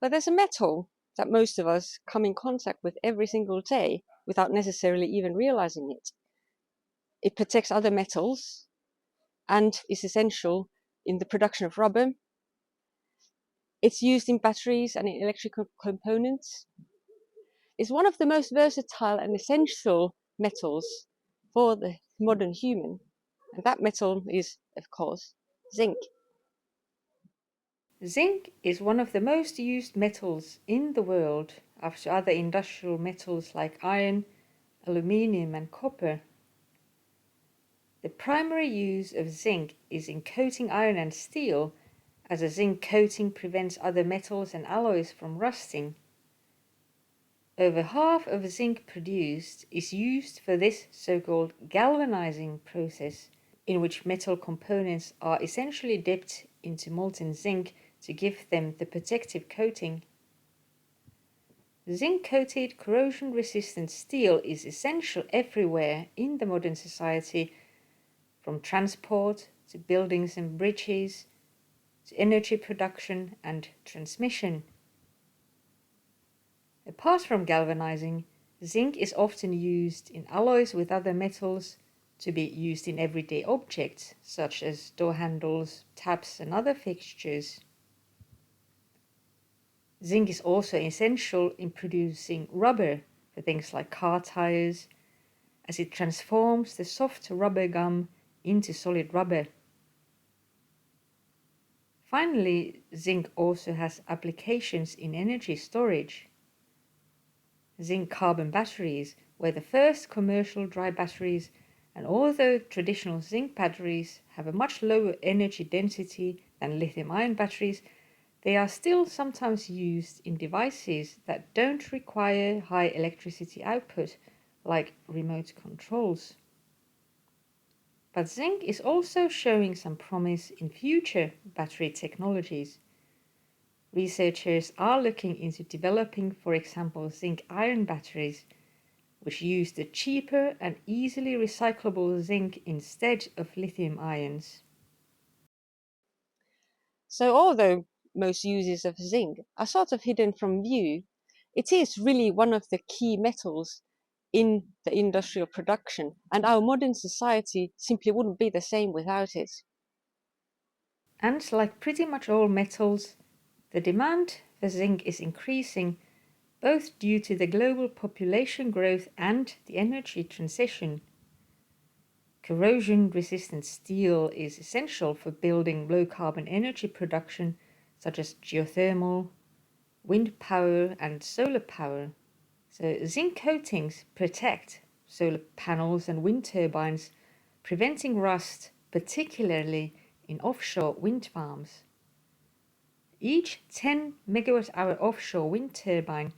But there's a metal that most of us come in contact with every single day without necessarily even realizing it. It protects other metals and is essential in the production of rubber. It's used in batteries and in electrical components. It's one of the most versatile and essential metals for the modern human. And that metal is, of course, zinc. Zinc is one of the most used metals in the world after other industrial metals like iron, aluminium and copper. The primary use of zinc is in coating iron and steel, as a zinc coating prevents other metals and alloys from rusting. Over half of zinc produced is used for this so-called galvanizing process, in which metal components are essentially dipped into molten zinc to give them the protective coating. Zinc-coated corrosion-resistant steel is essential everywhere in the modern society, from transport to buildings and bridges, to energy production and transmission. Apart from galvanizing, zinc is often used in alloys with other metals to be used in everyday objects, such as door handles, taps and other fixtures. Zinc is also essential in producing rubber for things like car tires, as it transforms the soft rubber gum into solid rubber. Finally, zinc also has applications in energy storage. Zinc carbon batteries were the first commercial dry batteries, and although traditional zinc batteries have a much lower energy density than lithium-ion batteries, they are still sometimes used in devices that don't require high electricity output, like remote controls. But zinc is also showing some promise in future battery technologies. Researchers are looking into developing, for example, zinc-iron batteries, which use the cheaper and easily recyclable zinc instead of lithium ions. So although most uses of zinc are sort of hidden from view, it is really one of the key metals in the industrial production, and our modern society simply wouldn't be the same without it. And like pretty much all metals, the demand for zinc is increasing, both due to the global population growth and the energy transition. Corrosion-resistant steel is essential for building low-carbon energy production, such as geothermal, wind power and solar power. So zinc coatings protect solar panels and wind turbines, preventing rust, particularly in offshore wind farms. Each 10 megawatt-hour offshore wind turbine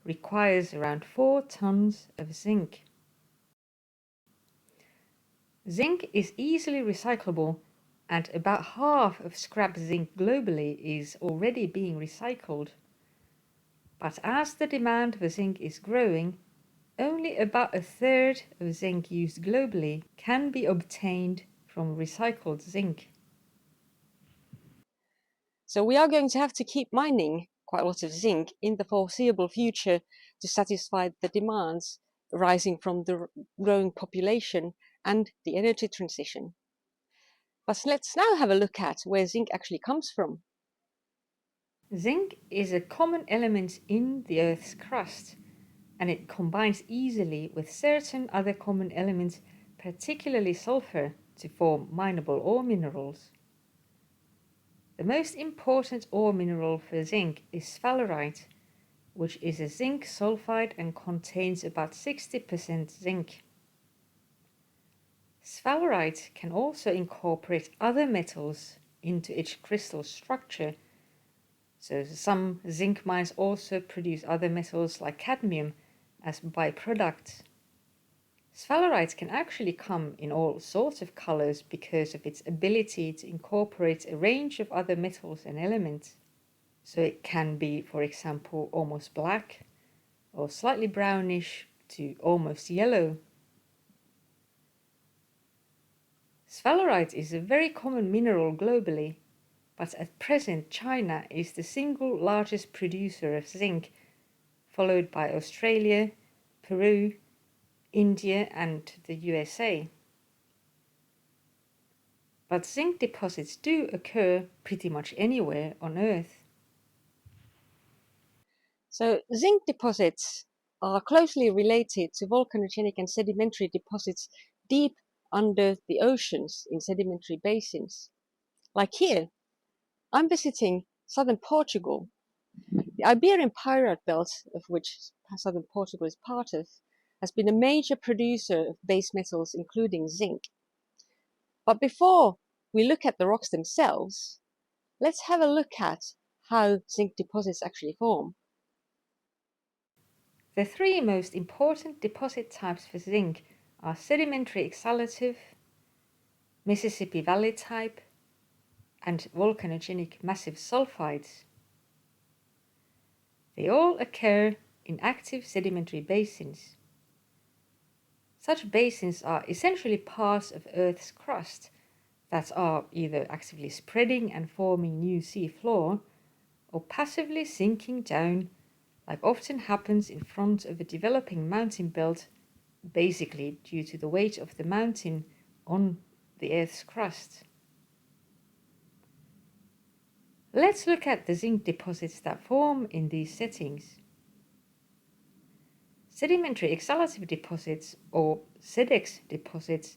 requires around 4 tons of zinc. Zinc is easily recyclable, and about half of scrap zinc globally is already being recycled. But as the demand for zinc is growing, only about a third of zinc used globally can be obtained from recycled zinc. So we are going to have to keep mining quite a lot of zinc in the foreseeable future to satisfy the demands arising from the growing population and the energy transition. But let's now have a look at where zinc actually comes from. Zinc is a common element in the Earth's crust, and it combines easily with certain other common elements, particularly sulfur, to form mineable ore minerals. The most important ore mineral for zinc is sphalerite, which is a zinc sulfide and contains about 60% zinc. Sphalerite can also incorporate other metals into its crystal structure, so some zinc mines also produce other metals like cadmium as byproducts. Sphalerite can actually come in all sorts of colors because of its ability to incorporate a range of other metals and elements. So it can be, for example, almost black or slightly brownish to almost yellow. Sphalerite is a very common mineral globally, but at present China is the single largest producer of zinc, followed by Australia, Peru, India and the USA. But zinc deposits do occur pretty much anywhere on Earth. So zinc deposits are closely related to volcanogenic and sedimentary deposits deep under the oceans in sedimentary basins. Like here, I'm visiting southern Portugal. The Iberian Pyrite Belt, of which southern Portugal is part of, has been a major producer of base metals, including zinc. But before we look at the rocks themselves, let's have a look at how zinc deposits actually form. The three most important deposit types for zinc are sedimentary exhalative, Mississippi Valley type, and volcanogenic massive sulfides. They all occur in active sedimentary basins. Such basins are essentially parts of Earth's crust that are either actively spreading and forming new sea floor or passively sinking down, like often happens in front of a developing mountain belt, basically due to the weight of the mountain on the Earth's crust. Let's look at the zinc deposits that form in these settings. Sedimentary exhalative deposits, or SEDEX deposits,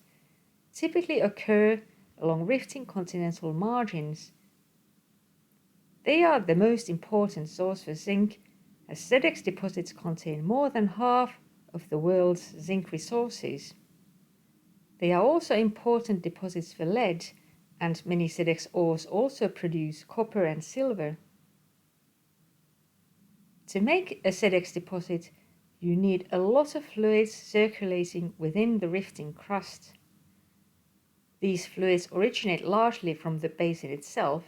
typically occur along rifting continental margins. They are the most important source for zinc, as SEDEX deposits contain more than half of the world's zinc resources. They are also important deposits for lead, and many SEDEX ores also produce copper and silver. To make a SEDEX deposit, you need a lot of fluids circulating within the rifting crust. These fluids originate largely from the basin itself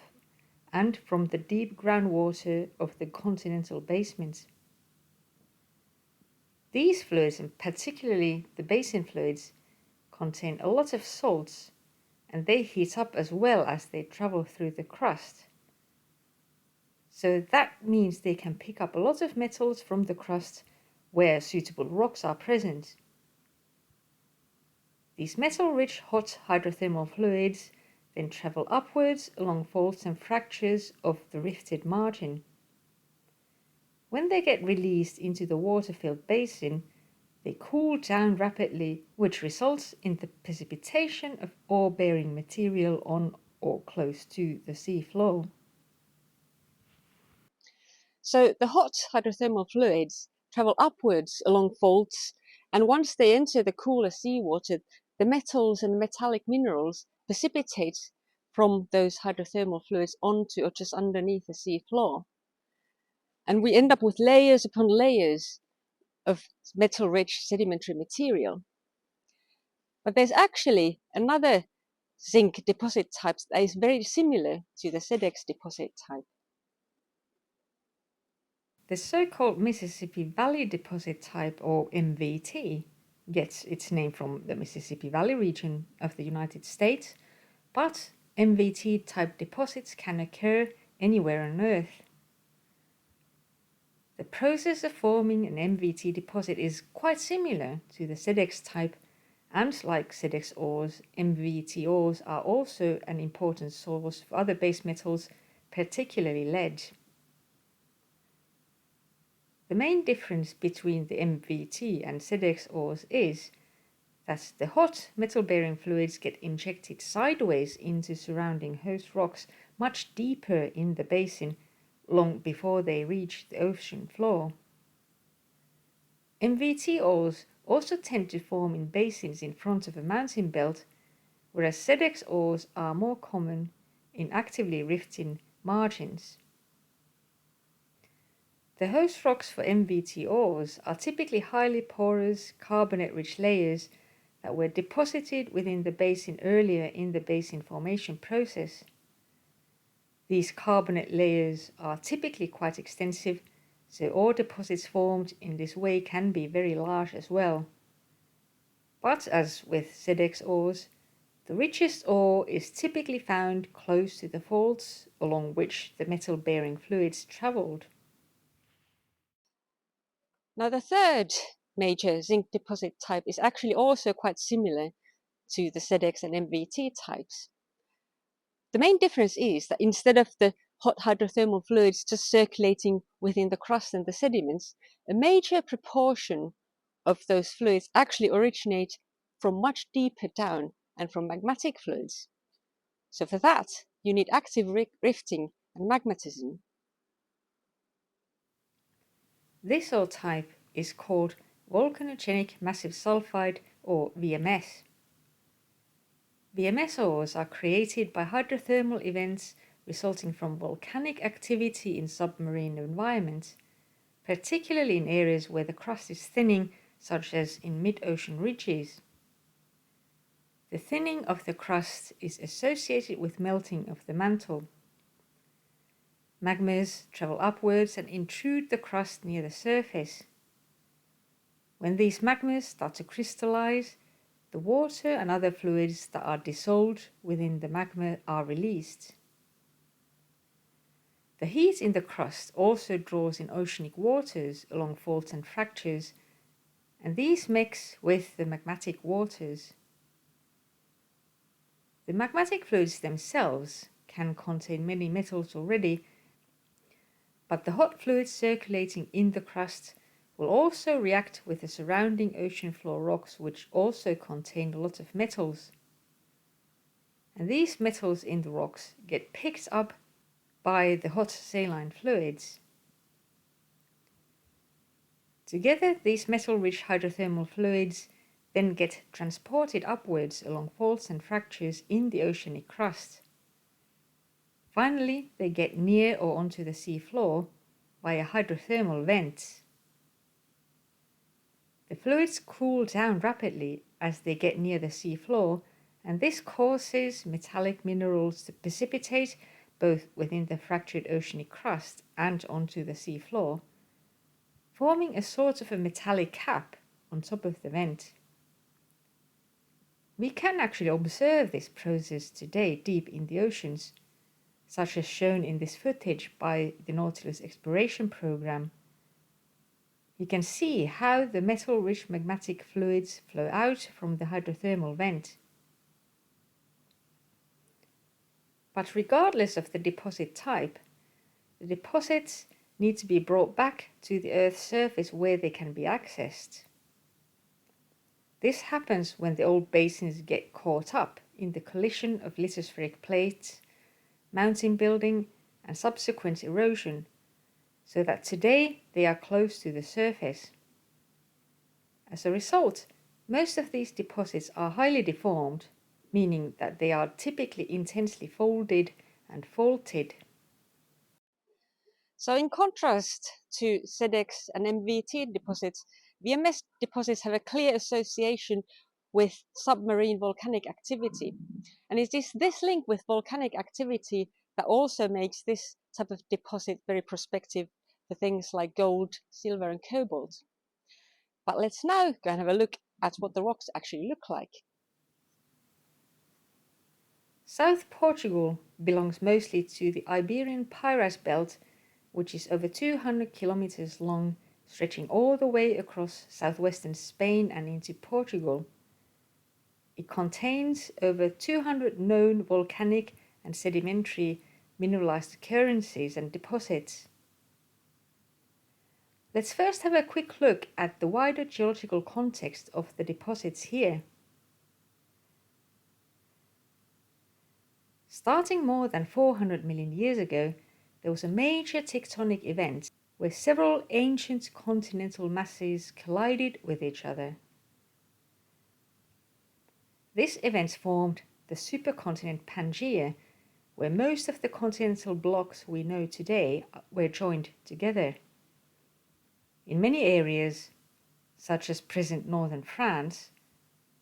and from the deep groundwater of the continental basement. These fluids, and particularly the basin fluids, contain a lot of salts, and they heat up as well as they travel through the crust. So that means they can pick up a lot of metals from the crust where suitable rocks are present. These metal-rich hot hydrothermal fluids then travel upwards along faults and fractures of the rifted margin. When they get released into the water-filled basin, they cool down rapidly, which results in the precipitation of ore-bearing material on or close to the sea floor. So the hot hydrothermal fluids travel upwards along faults, and once they enter the cooler seawater, the metals and metallic minerals precipitate from those hydrothermal fluids onto or just underneath the sea floor. And we end up with layers upon layers of metal-rich sedimentary material. But there's actually another zinc deposit type that is very similar to the SEDEX deposit type. The so-called Mississippi Valley deposit type, or MVT, gets its name from the Mississippi Valley region of the United States, but MVT type deposits can occur anywhere on Earth. The process of forming an MVT deposit is quite similar to the SEDEX type, and like SEDEX ores, MVT ores are also an important source for other base metals, particularly lead. The main difference between the MVT and SEDEX ores is that the hot metal-bearing fluids get injected sideways into surrounding host rocks much deeper in the basin, long before they reach the ocean floor. MVT ores also tend to form in basins in front of a mountain belt, whereas SEDEX ores are more common in actively rifting margins. The host rocks for MVT ores are typically highly porous, carbonate-rich layers that were deposited within the basin earlier in the basin formation process. These carbonate layers are typically quite extensive, so ore deposits formed in this way can be very large as well. But as with SEDEX ores, The richest ore is typically found close to the faults along which the metal-bearing fluids travelled. Now, the third major zinc deposit type is actually also quite similar to the ZX and MVT types. The main difference is that instead of the hot hydrothermal fluids just circulating within the crust and the sediments, a major proportion of those fluids actually originate from much deeper down and from magmatic fluids. So for that, you need active rifting and magmatism. This ore type is called volcanogenic massive sulfide, or VMS. VMS ores are created by hydrothermal events resulting from volcanic activity in submarine environments, particularly in areas where the crust is thinning, such as in mid-ocean ridges. The thinning of the crust is associated with melting of the mantle. Magmas travel upwards and intrude the crust near the surface. When these magmas start to crystallize, the water and other fluids that are dissolved within the magma are released. The heat in the crust also draws in oceanic waters along faults and fractures, and these mix with the magmatic waters. The magmatic fluids themselves can contain many metals already, but the hot fluids circulating in the crust will also react with the surrounding ocean floor rocks, which also contain a lot of metals. And these metals in the rocks get picked up by the hot saline fluids. Together, these metal-rich hydrothermal fluids then get transported upwards along faults and fractures in the oceanic crust. Finally, they get near or onto the sea floor via hydrothermal vents. The fluids cool down rapidly as they get near the sea floor, and this causes metallic minerals to precipitate both within the fractured oceanic crust and onto the sea floor, forming a sort of a metallic cap on top of the vent. We can actually observe this process today deep in the oceans, such as shown in this footage by the Nautilus exploration program. You can see how the metal-rich magmatic fluids flow out from the hydrothermal vent. But regardless of the deposit type, the deposits need to be brought back to the Earth's surface where they can be accessed. This happens when the old basins get caught up in the collision of lithospheric plates, mountain building, and subsequent erosion, so that today they are close to the surface. As a result, most of these deposits are highly deformed, meaning that they are typically intensely folded and faulted. So in contrast to ZX and MVT deposits, VMS deposits have a clear association with submarine volcanic activity. And it is this link with volcanic activity that also makes this type of deposit very prospective for things like gold, silver, and cobalt. But let's now go and have a look at what the rocks actually look like. South Portugal belongs mostly to the Iberian Pyrite Belt, which is over 200 kilometers long, stretching all the way across southwestern Spain and into Portugal. It contains over 200 known volcanic and sedimentary mineralized occurrences and deposits. Let's first have a quick look at the wider geological context of the deposits here. Starting more than 400 million years ago, there was a major tectonic event where several ancient continental masses collided with each other. This event formed the supercontinent Pangaea, where most of the continental blocks we know today were joined together. In many areas, such as present northern France,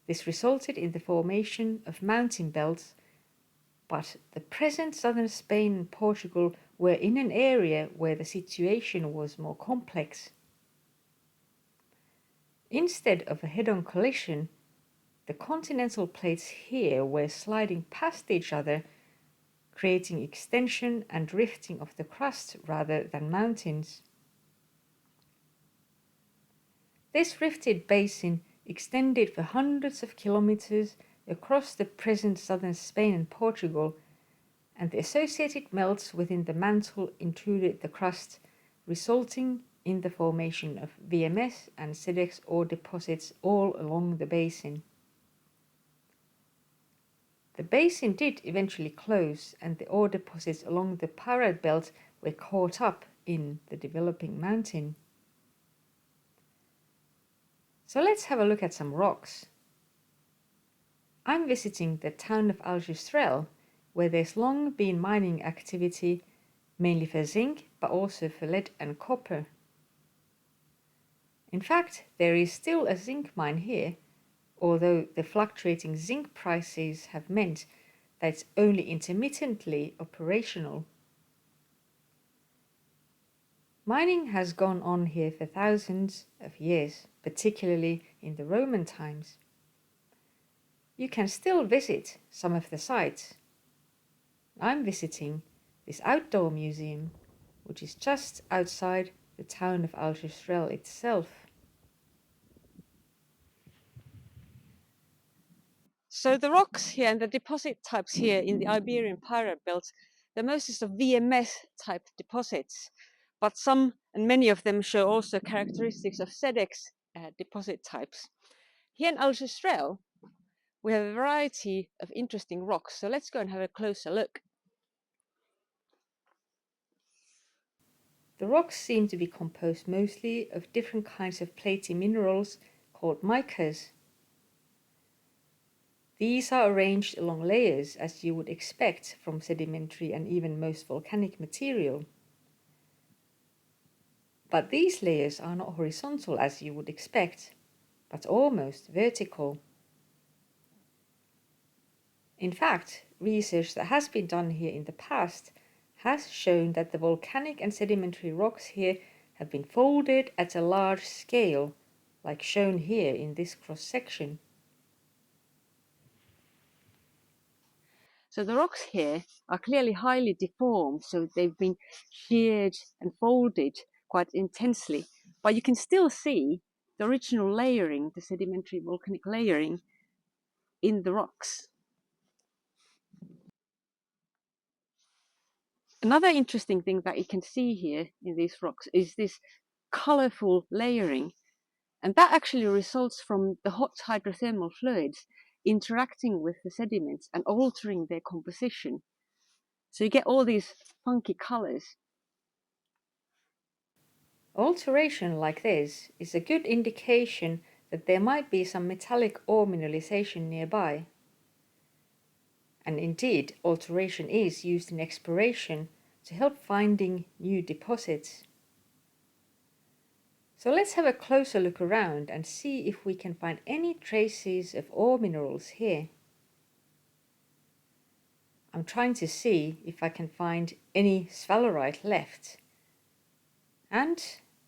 this resulted in the formation of mountain belts, but the present southern Spain and Portugal were in an area where the situation was more complex. Instead of a head-on collision, The continental plates here were sliding past each other, creating extension and rifting of the crust rather than mountains. This rifted basin extended for hundreds of kilometers across the present southern Spain and Portugal, and the associated melts within the mantle intruded the crust, resulting in the formation of VMS and SEDEX ore deposits all along the basin. The basin did eventually close, and the ore deposits along the Pyrite belt were caught up in the developing mountain. So let's have a look at some rocks. I'm visiting the town of Aljustrel, where there's long been mining activity, mainly for zinc, but also for lead and copper. In fact, there is still a zinc mine here, although the fluctuating zinc prices have meant that it's only intermittently operational. Mining has gone on here for thousands of years, particularly in the Roman times. You can still visit some of the sites. I'm visiting this outdoor museum, which is just outside the town of Aljustrel itself. So the rocks here and the deposit types here in the Iberian Pyrite Belt, they're mostly of VMS type deposits, but some and many of them show also characteristics of SEDEX deposit types. Here in Aljustrel, we have a variety of interesting rocks, so let's go and have a closer look. The rocks seem to be composed mostly of different kinds of platy minerals called micas. These are arranged along layers as you would expect from sedimentary and even most volcanic material. But these layers are not horizontal as you would expect, but almost vertical. In fact, research that has been done here in the past has shown that the volcanic and sedimentary rocks here have been folded at a large scale, like shown here in this cross-section. So the rocks here are clearly highly deformed, so they've been sheared and folded quite intensely, but you can still see the original layering, the sedimentary volcanic layering in the rocks. Another interesting thing that you can see here in these rocks is this colorful layering, and that actually results from the hot hydrothermal fluids interacting with the sediments and altering their composition. So you get all these funky colors. Alteration like this is a good indication that there might be some metallic ore mineralization nearby. And indeed, alteration is used in exploration to help finding new deposits. So let's have a closer look around and see if we can find any traces of ore minerals here. I'm trying to see if I can find any sphalerite left. And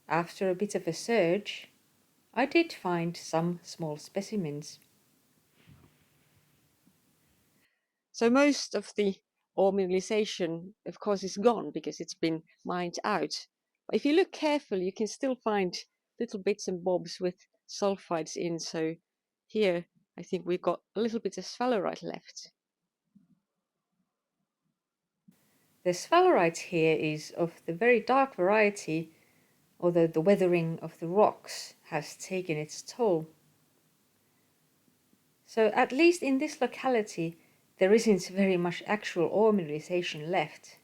after a bit of a search, I did find some small specimens. So most of the ore mineralization, of course, is gone because it's been mined out. But if you look carefully, you can still find little bits and bobs with sulfides in. So here, I think we've got a little bit of sphalerite left. The sphalerite here is of the very dark variety, although the weathering of the rocks has taken its toll. So at least in this locality, there isn't very much actual ore mineralization left.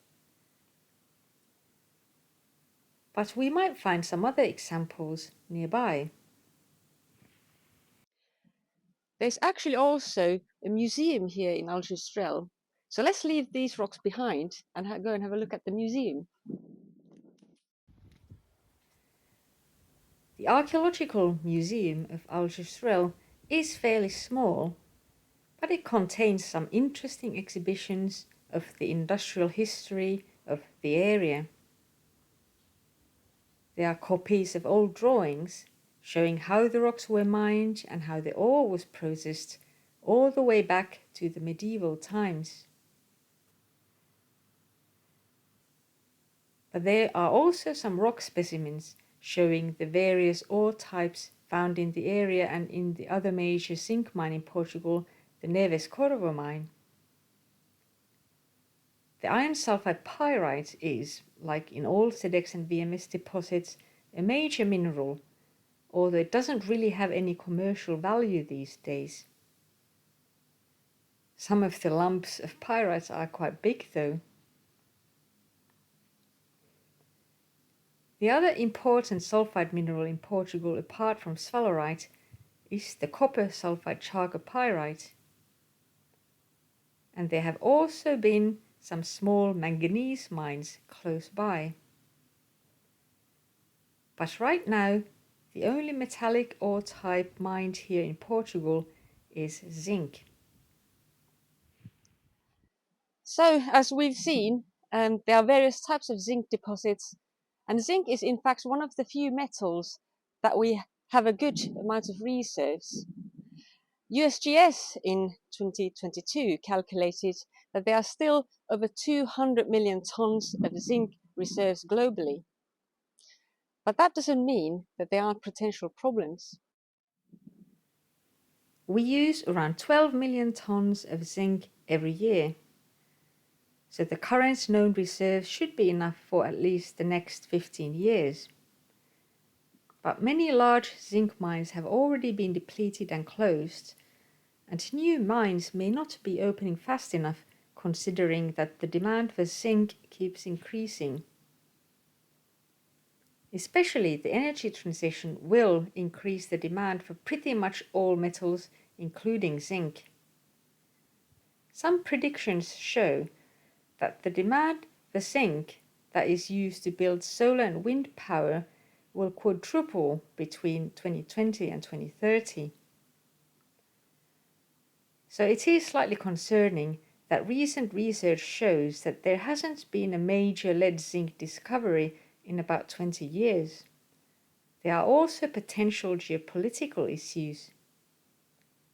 But we might find some other examples nearby. There's actually also a museum here in Aljustrel. So let's leave these rocks behind and go and have a look at the museum. The Archaeological Museum of Aljustrel is fairly small, but it contains some interesting exhibitions of the industrial history of the area. There are copies of old drawings showing how the rocks were mined and how the ore was processed all the way back to the medieval times. But there are also some rock specimens showing the various ore types found in the area and in the other major zinc mine in Portugal, the Neves Corvo mine. The iron sulfide pyrite is, like in all SEDEX and VMS deposits, a major mineral, although it doesn't really have any commercial value these days. Some of the lumps of pyrites are quite big though. The other important sulfide mineral in Portugal apart from sphalerite is the copper sulfide chalcopyrite. And there have also been some small manganese mines close by. But right now, the only metallic ore type mined here in Portugal is zinc. So, as we've seen, there are various types of zinc deposits, and zinc is in fact one of the few metals that we have a good amount of reserves. USGS in 2022 calculated that there are still over 200 million tons of zinc reserves globally. But that doesn't mean that there aren't potential problems. We use around 12 million tons of zinc every year. So the current known reserves should be enough for at least the next 15 years. But many large zinc mines have already been depleted and closed, and new mines may not be opening fast enough considering that the demand for zinc keeps increasing. Especially the energy transition will increase the demand for pretty much all metals, including zinc. Some predictions show that the demand for zinc that is used to build solar and wind power will quadruple between 2020 and 2030. So it is slightly concerning that recent research shows that there hasn't been a major lead-zinc discovery in about 20 years. There are also potential geopolitical issues.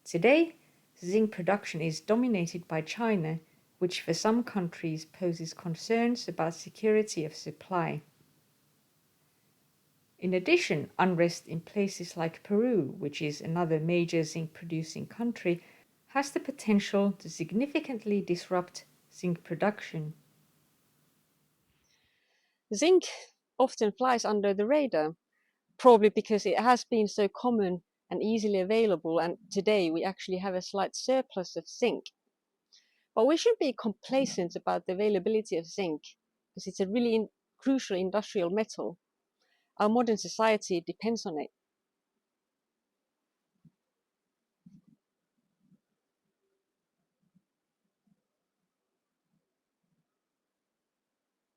Today, zinc production is dominated by China, which for some countries poses concerns about security of supply. In addition, unrest in places like Peru, which is another major zinc-producing country, has the potential to significantly disrupt zinc production. Zinc often flies under the radar, probably because it has been so common and easily available, and today we actually have a slight surplus of zinc. But we shouldn't be complacent about the availability of zinc, because it's a really crucial industrial metal. Our modern society depends on it.